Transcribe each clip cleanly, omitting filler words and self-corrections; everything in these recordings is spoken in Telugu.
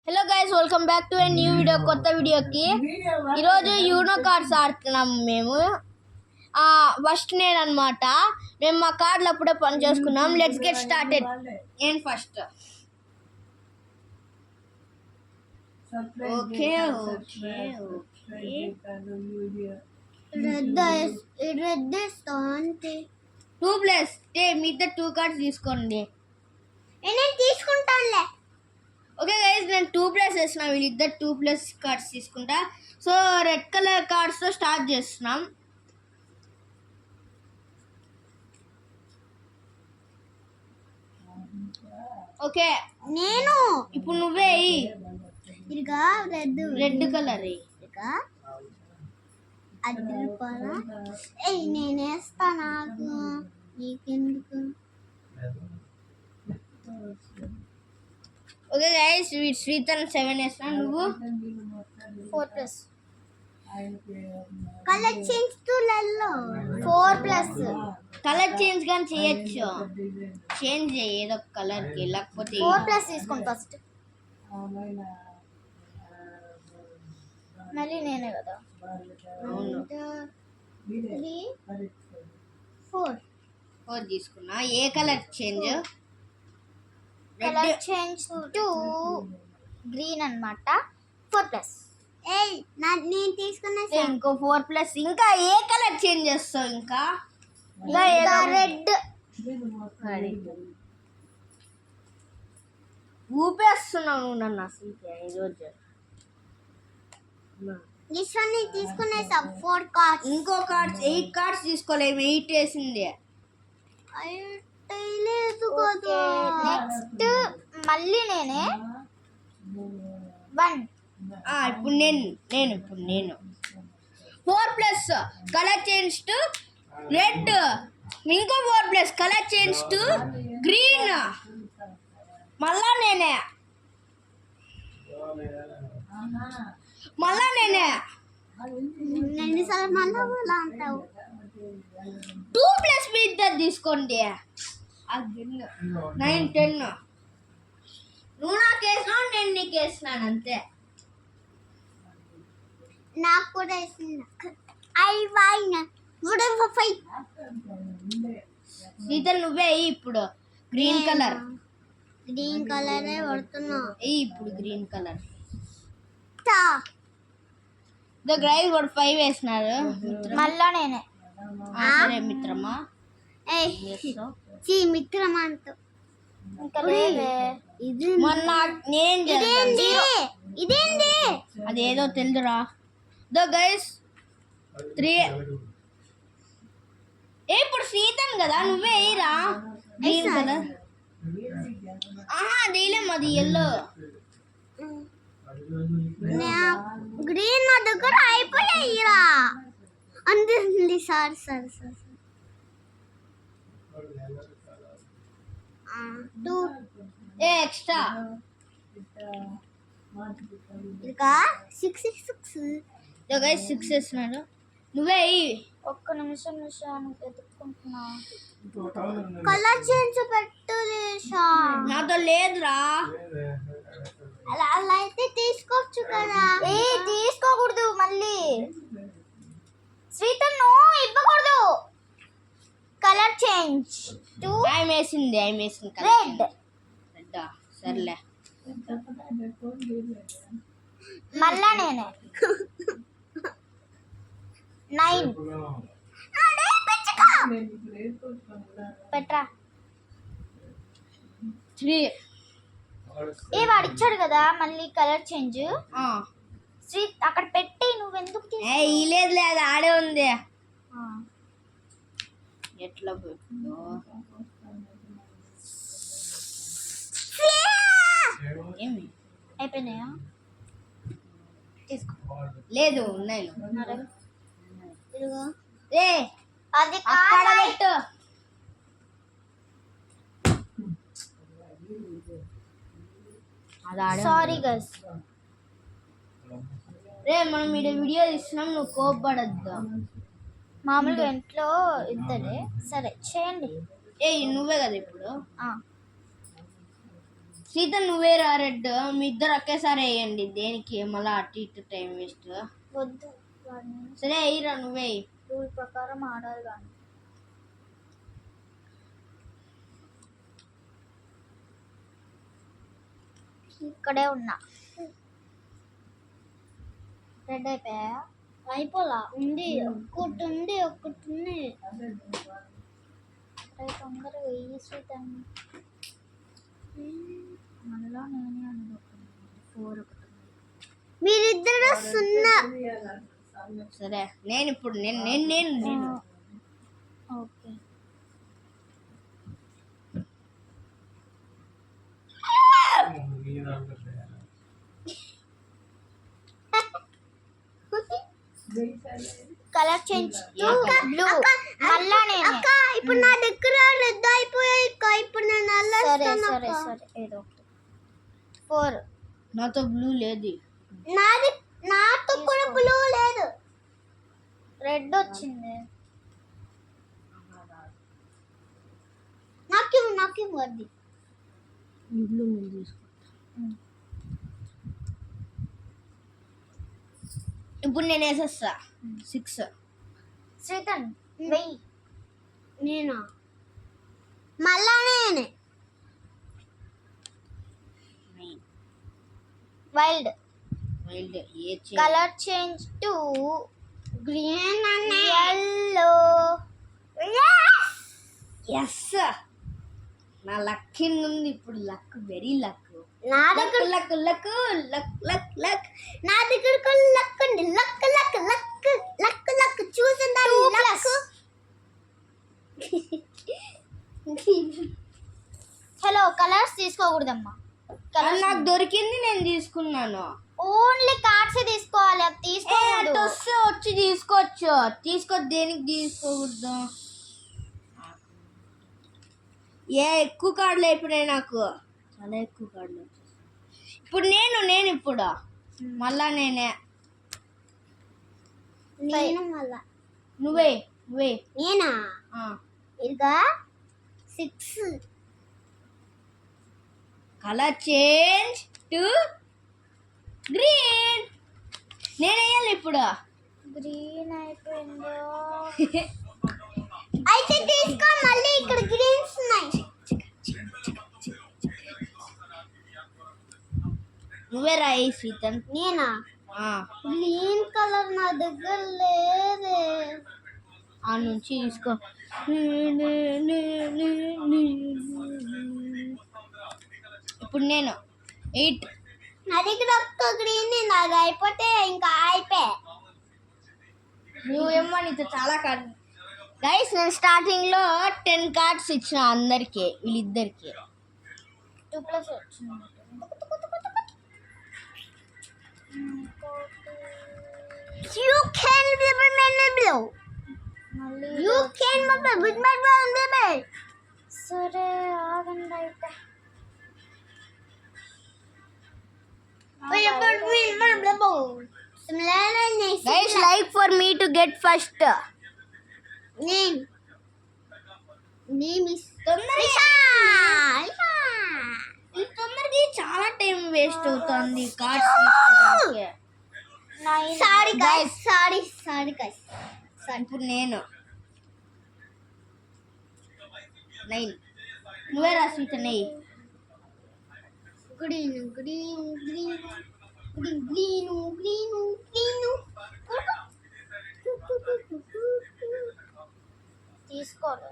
Hello guys, welcome back to a new video. కొత్త వీడియోకి ఈరోజు యూనో కార్డ్స్ ఆడుతున్నాము మేము. ఫస్ట్ నేను అనమాట. మేము మా కార్డులు అప్పుడే పని చేసుకున్నాం. Let's get started. నేను first. Okay okay okay. Red 2+. మీతో 2 కార్డ్స్ తీసుకోండి. నేను తీసుకుంటానులే. ఓకే గైస్, నేను 2+ వేసిన. వీళ్ళిద్దరు 2+ కార్డ్స్ తీసుకుంటా. సో రెడ్ కలర్ కార్డ్స్తో స్టార్ట్ చేస్తున్నాం. ఓకే, నేను ఇప్పుడు నువ్వే ఇదిగా రెడ్ కలర్ నేను వేస్తా. నాకు నీకెందుకు? ఓకే గైస్, శ్రీతన్ 7 వేసిన. నువ్వు 4+. కలర్ చేంజ్ టు లల్లో 4+. కలర్ చేంజ్ కానీ చేయొచ్చు. చేంజ్ చేయి ఏదో కలర్కి, లేకపోతే 4+ తీసుకోండి ఫస్ట్. మళ్ళీ నేనే కదా. అవును, 3 4 తీసుకున్నా. ఏ colour change? Colour change to green అన్నమాట. 4+. నేను తీసుకున్నా. ఇంకో 4+. ఇంకా ఏ కలర్ చేంజ్ చేస్తావు? ఇంకా రెడ్. ఊపేస్తున్నావు నన్ను అసలు ఈరోజు. తీసుకునేసా 4 కార్డ్స్. ఇంకో కార్డ్స్ 8 కార్డ్స్ తీసుకోలేము. 8 వేసింది. లేదు కదా. నెక్స్ట్ మళ్ళీ నేనే 1. ఇప్పుడు నేను 4+ కలర్ చేంజ్ టు రెడ్. ఇంకో 4+ కలర్ చేంజ్ టు గ్రీన్. మళ్ళా నేనే 2+ మీ ఇద్దరు తీసుకోండి. 9 10. నువ్వు నాకు వేసినావు, నేను నీకు వేసినాను అంతే. నాకు కూడా సీతల్ నువ్వే ఇప్పుడు గ్రీన్ కలర్. గ్రీన్ కలర్ పడుతున్నా. ఇప్పుడు గ్రీన్ కలర్. గ్రైవ్ కూడా 5 వేసినారు. మళ్ళా నేనే. సరే మిత్రమా. మిత్రమా అంటూ మొన్న ఇదేంటి అదేదో తెలుదురా. గైస్ 3. ఇప్పుడు సీతన్ కదా, నువ్వే వేయరా గ్రీన్ కలర్. అదేలేం, అది ఎల్లో. గ్రీన్ నా దగ్గర అయిపోయాయిరా. అందరి సారీ ఎక్స్ట్రా. ఇంకా 6 గైస్ 6 వేసినాడు. నువ్వే ఒక్క నిమిషం ఎత్తుకుంటున్నా. కలర్ చేంజ్ పెట్టు. నాతో లేదురా. అలా అయితే తీసుకోవచ్చు కదా. తీసుకోకూడదు. మళ్ళీ శ్రీతను ఇవ్వకూడదు. కలర్ చేంజ్ టు వేసింది రెడ్. సర్లే. మళ్ళా నేనే 9. పెట్రా. 3. వాడిచ్చాడు కదా మళ్ళీ కలర్ చేంజ్. శ్రీ అక్కడ పెట్టి నువ్వెందుకు లేదు ఆడే ఉంది. ఎట్లా అయిపోయినాయా? తీసుకో. లేదు, ఉన్నాయి. అది పెట్టు. Sorry guys. మనం వీడియో తీస్తున్నాం, నువ్వు కోప్పడద్దు. మామూలుగా ఇంట్లో ఇద్దరే. సరే చేయండి. నువ్వే కదా ఇప్పుడు. సీత నువ్వేరా రెడ్, మీ ఇద్దరు ఒకేసారి వేయండి. దేనికి మళ్ళీ అటు ఇటు టైం వేస్ట్. వద్దు వాడిని సరే వేయరా, నువ్వే. రూల్ ప్రకారం ఆడాలి కానీ. ఇక్కడే ఉన్నా. రెడ్ అయిపోయా? అయిపోలా, ఉంది ఒక్కటి ఉంది. తొందరగా వెయ్యి శ్రీతం. మళ్ళా నేనే అనుకుంటున్నాను 4 ఒకటి. మీరిద్దరు 0. సరే నేను ఇప్పుడు నేను ఓకే. Colour change blue. మళ్ళా నేను ఇప్పుడు నా దగ్గర రెడ్ అయిపోయాయి. ఇప్పుడు నేను సరే ఏదో ఒకటి. 4. నాతో బ్లూ లేదు. నాతో కూడా బ్లూ లేదు. రెడ్ వచ్చింది. నాకేం వద్ది. బ్లూ నేను తీసుకుంటా. ఇప్పుడు నేను వేసేస్తా 6. శ్రీతన్ వెయ్యి. నేనా? మళ్ళా నేనే. Wild. Colour change to green and yellow. Yes, నా లక్ ఉంది ఇప్పుడు. Luck, very luck. నా దగ్గర luck luck luck luck luck నా దగ్గర లక్ ఉంది. Luck luck luck luck luck చూసిందా? లక్. హలో, కలర్స్ తీసుకోకూడదమ్మా. నాకు దొరికింది, నేను తీసుకున్నాను. ఓన్లీ కార్డ్స్ తీసుకోవాలి. అది తీసుకోకూడదు. వచ్చి తీసుకోవచ్చు. దేనికి తీసుకోకూడదు? ఎక్కువ కార్డులు అయిపోయినాయి నాకు, చాలా ఎక్కువ కార్డులు. ఇప్పుడు నేను ఇప్పుడు మళ్ళా నేనే. మళ్ళా నువ్వే. నేనా? ఇదిగా 6. Colour change to green. నేను వేయాలి ఇప్పుడు. గ్రీన్ అయిపోయిందో. అయితే తీసుకో. మళ్ళీ ఇక్కడ గ్రీన్స్ ఉన్నాయి. నువ్వే రాయి సీతన్. నేనా? గ్రీన్ కలర్ నా దగ్గర లేదే. ఆ నుంచి తీసుకో. ఇప్పుడు నేను 8. నా దగ్గర ఒక్క గ్రీన్. అది అయిపోతే ఇంకా అయిపోయా. నువ్వేమో నీతో చాలా కార్డు. గైస్, నేను స్టార్టింగ్లో 10 కార్డ్స్ ఇచ్చిన అందరికి, వీళ్ళిద్దరికి. 2+ వచ్చింది. You can blue. You can with my blue. సరే ఆగండి అయితే. Guys, like for me to get first. Name is తొందరగా చాలా టైం వేస్ట్ అవుతుంది కార్డ్స్ తీసుకోవడానికి. Sorry guys. ఇప్పుడు నేను 9. నువ్వే రాసి 9. గ్రీన్. తీసుకోలే.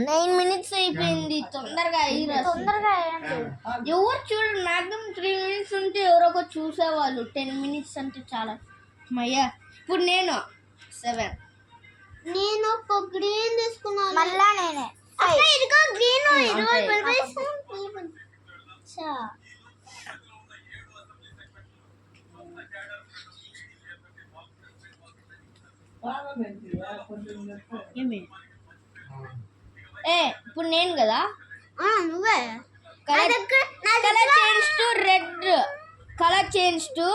9 minutes అయిపోయింది. తొందరగా వేయండి. ఎవరు చూడండి, మ్యాక్సిమం 3 minutes ఉంటే ఎవరో ఒకరు చూసేవాళ్ళు. 10 minutes అంటే చాలా. మయ్యా, ఇప్పుడు నేను 7. నేను ఒక గ్రీన్ తీసుకున్నాను. మళ్ళా నేనే. ఇదిగో గ్రీన్. ఏమి ఇప్పుడు నేను కదా. నువ్వే. Colour change to red. Colour change to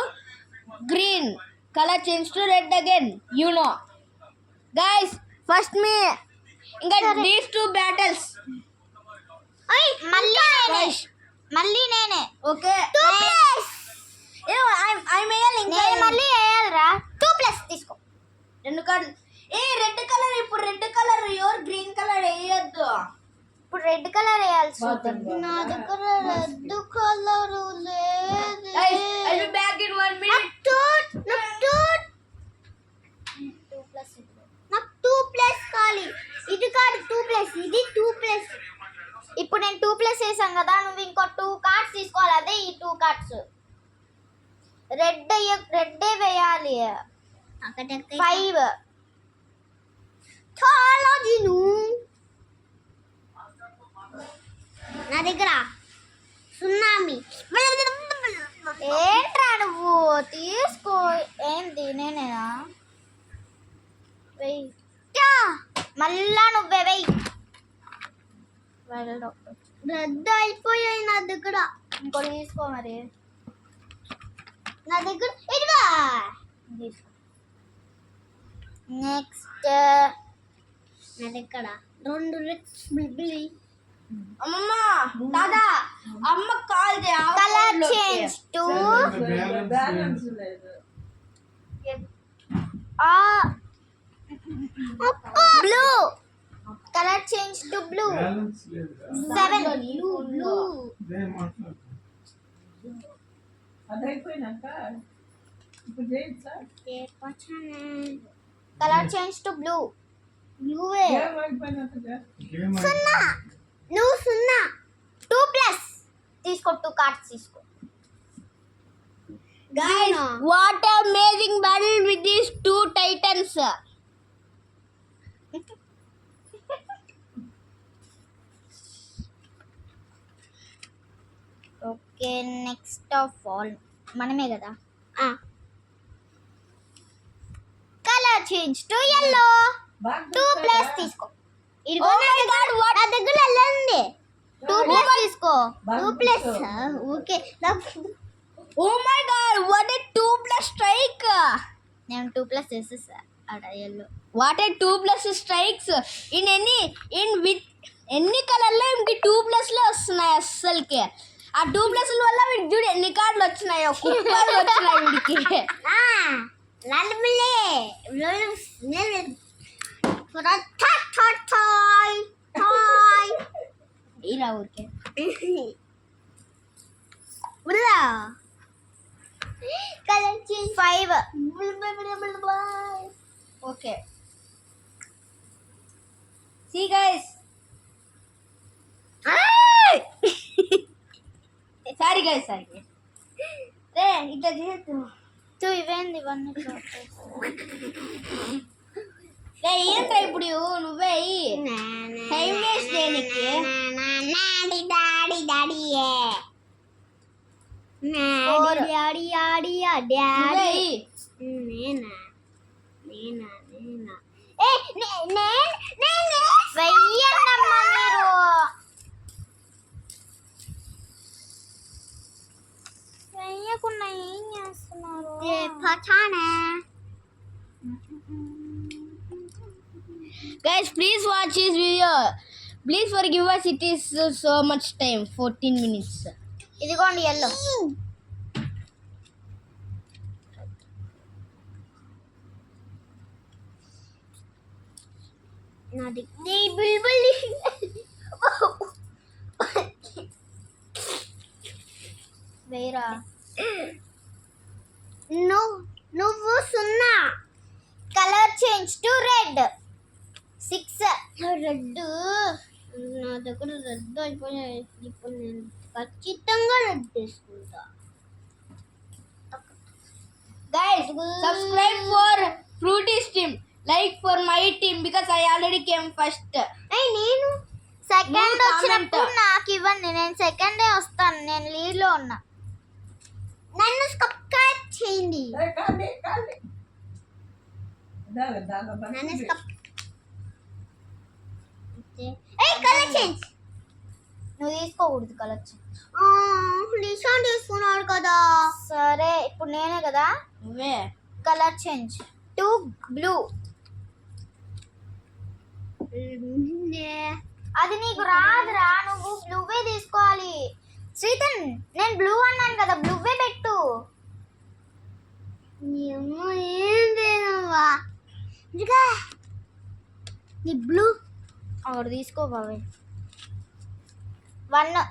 green. Colour change to red again. You know guys, first మీ ఇంకా దీస్ టూ బ్యాటిల్స్ మళ్ళీ నేనే ఓకే మళ్ళీ వేయాలిరా 2+ తీసుకో 2 కార్డులు రెడ్ కలర్ ఇప్పుడు రెడ్ కలర్ ఎవరు గ్రీన్ కలర్ వేయొద్దు ఇప్పుడు రెడ్ కలర్ వేయాల్సి ఉంటుంది నా దగ్గర రెడ్ కలర్ లేదు I'll be back in 1 minute. నాకు 2+ కావాలి ఇది కాదు 2+ ఇది 2+ ఇప్పుడు నేను 2+ వేసాను కదా నువ్వు ఇంకో 2 కార్డ్స్ తీసుకోవాలి అదే ఈ 2 కార్డ్స్ రెడ్ వేయాలి 5 చాలా జిను నా దగ్గర సున్నామి ఏంట్రా నువ్వు తీసుకో ఏంటి నేనేనా వెయ్యి మళ్ళా నువ్వే వెయ్యి రద్దు అయిపోయాయి నా దగ్గర ఇంకోటి తీసుకో మరి నా దగ్గర ఇదిగా తీసుకో నెక్స్ట్ నా దగ్గర 2 రెడ్స్ బిల్బిలి అమ్మమ్మ దాదా అమ్మ call the colour change to blue colour change to blue 7 blue colour change to blue బ్లూవే సున్నా నువ్వు సున్నా 2+ తీసుకో 2 కార్డ్స్ తీసుకో guys what a amazing battle with these 2 titans okay next of all మనమే కదా కలర్ చేంజ్ టు yellow 2+ తీసుకో ఇదిగో నా దగ్గర వెళ్ళండి 2+ తీసుకో 2+ okay oh my god what a 2+ strike నేను 2+ వేసేసా అడ yellow what a 2+ strikes in with ఎన్ని కలర్లో ఇంకి 2+ లో వస్తున్నాయి అస్సలకి ఆ 2+ వల్ల వీడికి చూడు ఎన్ని కార్డులు వచ్చినాయో కుప్పలు వచ్చినాయి వీడికి నల్లమిలే ఇలా ఊరికే colour change 5 okay see guys sorry guys రే ఇట్లా చేయొద్దు ఇవేంది ఇవన్నీ రే ఏంట్రా ఇప్పుడు నువ్వే టైం వేస్ట్ దేనికి నువ్వే వెయ్యండమ్మా మీరు వెయ్యకుండా ఏం చేస్తున్నారు guys please watch this video please forgive us it is so much time 14 minutes ఇదిగోండి ఎల్లో నాది బుల్బుల్ వేరా నువ్వు సున్నా colour change to red 6 red నా దగ్గర రెడ్ అయిపోయాయి ఇప్పుడు నేను ఖచ్చితంగా రెడ్ తీసుకుంటా guys subscribe for Fruity's team like for my team because I already came first నేను సెకండ్ నువ్వు వచ్చినప్పుడు comment. నాకు ఇవ్వండి నేను సెకండే వస్తాను నేను లీడ్ లో ఉన్నా నన్ను సబ్స్క్రైబ్ చేయండి నన్ను కలర్ చేంజ్ నువ్వు తీసుకోకూడదు కలర్ చేంజ్ నిషాన్ తీసుకున్నాడు కదా సరే ఇప్పుడు నేనే కదా నువ్వే కలర్ చేంజ్ టు బ్లూ అది నీకు రాదురా, నువ్వు బ్లూవే తీసుకోవాలి. శ్రీతన్ నేను బ్లూ అన్నాను కదా, బ్లూవే పెట్టు. నీ బ్లూ ఒకటి తీసుకో బాబాయ్. 1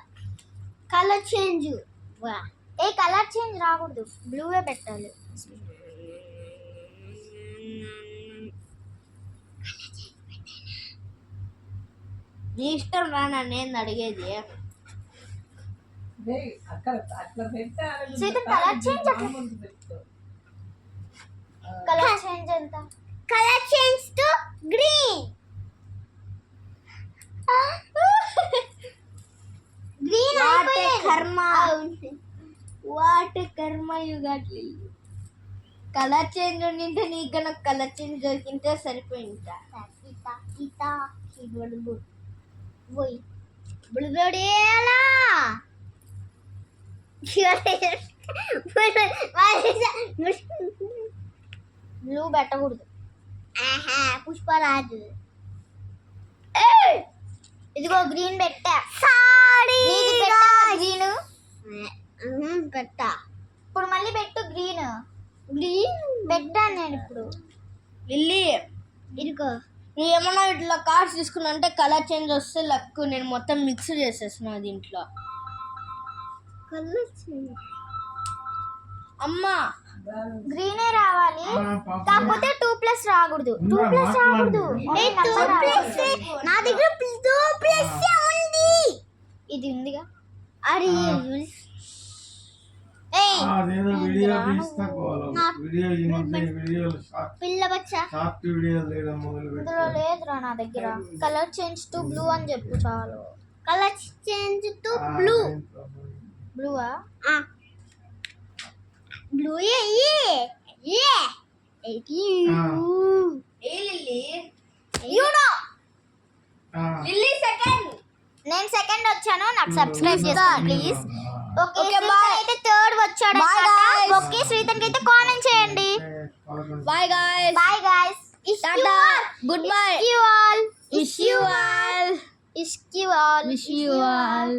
కలర్ చేంజ్. ఏ కలర్ చేంజ్ రాకూడదు, బ్లూవే పెట్టాలి. నీ ఇష్టం రా, నన్ను ఏంది అడిగేది. Sita colour change colour change ఎంత? Colour change to green. Green కర్మ, what karma you got Lily. Colour change ఉండింటే నీకన్నా కలర్ చేంజ్ దొరికింటే సరిపోయింది. Voy. Bulburiela. బ్లూ పెట్టకూడదు. పుష్పరాజు. ఇదిగో గ్రీన్ పెట్టా. గ్రీన్ పెట్టా. ఇప్పుడు మళ్ళీ పెట్టు గ్రీన్. గ్రీన్ పెట్టాను నేను ఇప్పుడు. లిల్లీ ఇదిగో నువ్వు ఏమన్నా ఇట్లా కార్డ్స్ తీసుకున్నా అంటే కలర్ చేంజ్ వస్తే లక్. నేను మొత్తం మిక్స్ చేసేస్తున్నా దీంట్లో. కలర్ చేంజ్ అమ్మా గ్రీనే రావాలి, కాకపోతే 2+ రాకూడదు. 2+ రాకూడదు. నా దగ్గర 2+ ఉంది. ఇది ఉందిగా. అరే పిల్ల బచ్చా ఇందులో లేదురా నా దగ్గర. కలర్ చేంజ్ టు బ్లూ అని చెప్పు చాలు. Colour change to blue. బ్లూవా? బ్లూ. నేను సెకండ్ వచ్చాను, నాకు సబ్స్క్రైబ్ చేసుకోండి ప్లీజ్. Okay bye. అయితే థర్డ్ వచ్చాడు. ఓకే శ్రీతన్కి అయితే కామెంట్ చేయండి. Bye guys. Bye guys. Tata. Goodbye. You all. Wish you all. Wish you all. Wish you all.